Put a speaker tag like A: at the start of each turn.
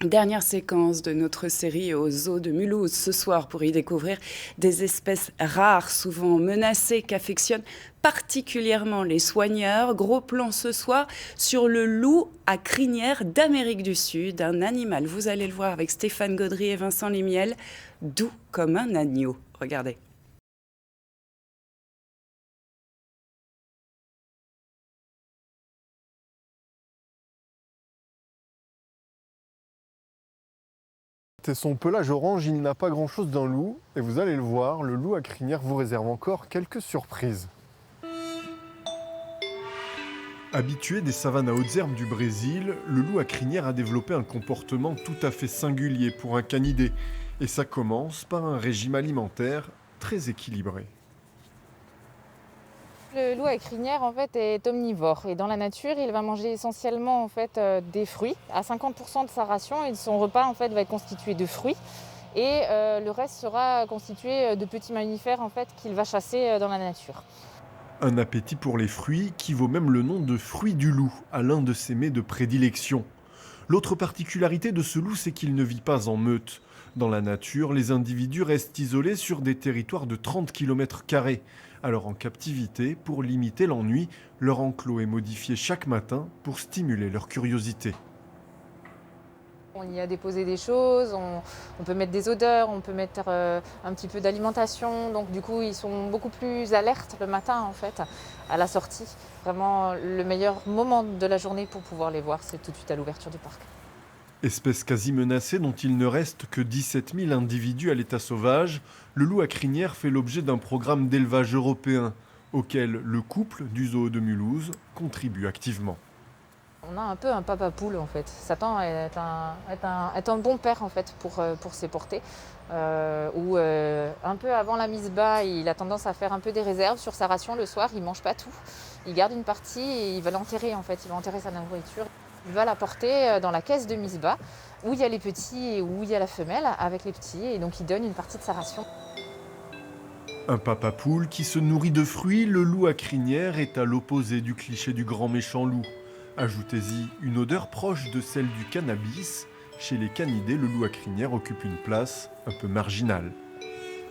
A: Dernière séquence de notre série au zoo de Mulhouse ce soir pour y découvrir des espèces rares, souvent menacées, qu'affectionnent particulièrement les soigneurs. Gros plan ce soir sur le loup à crinière d'Amérique du Sud, un animal, vous allez le voir avec Stéphane Gaudry et Vincent Limiel, doux comme un agneau. Regardez.
B: C'est son pelage orange, il n'a pas grand-chose d'un loup, et vous allez le voir, le loup à crinière vous réserve encore quelques surprises. Habitué des savanes à hautes herbes du Brésil, le loup à crinière a développé un comportement tout à fait singulier pour un canidé, et ça commence par un régime alimentaire très équilibré.
C: Le loup à crinière en fait est omnivore et dans la nature il va manger essentiellement en fait des fruits. À 50% de sa ration et son repas en fait va être constitué de fruits et le reste sera constitué de petits mammifères en fait qu'il va chasser dans la nature.
B: Un appétit pour les fruits qui vaut même le nom de fruit du loup à l'un de ses mets de prédilection. L'autre particularité de ce loup, c'est qu'il ne vit pas en meute. Dans la nature, les individus restent isolés sur des territoires de 30 km². Alors en captivité, pour limiter l'ennui, leur enclos est modifié chaque matin pour stimuler leur curiosité.
C: On y a déposé des choses, on peut mettre des odeurs, on peut mettre un petit peu d'alimentation. Donc du coup ils sont beaucoup plus alertes le matin en fait à la sortie. Vraiment le meilleur moment de la journée pour pouvoir les voir, c'est tout de suite à l'ouverture du parc.
B: Espèce quasi menacée dont il ne reste que 17 000 individus à l'état sauvage, le loup à crinière fait l'objet d'un programme d'élevage européen, auquel le couple du zoo de Mulhouse contribue activement.
C: On a un peu un papa poule en fait. Satan est un bon père en fait pour ses portées. Un peu avant la mise bas, il a tendance à faire un peu des réserves sur sa ration le soir. Il mange pas tout. Il garde une partie et il va l'enterrer en fait. Il va enterrer sa nourriture. Il va la porter dans la caisse de mise bas où il y a les petits et où il y a la femelle avec les petits. Et donc il donne une partie de sa ration.
B: Un papa poule qui se nourrit de fruits, le loup à crinière est à l'opposé du cliché du grand méchant loup. Ajoutez-y une odeur proche de celle du cannabis. Chez les canidés, le loup à crinière occupe une place un peu marginale.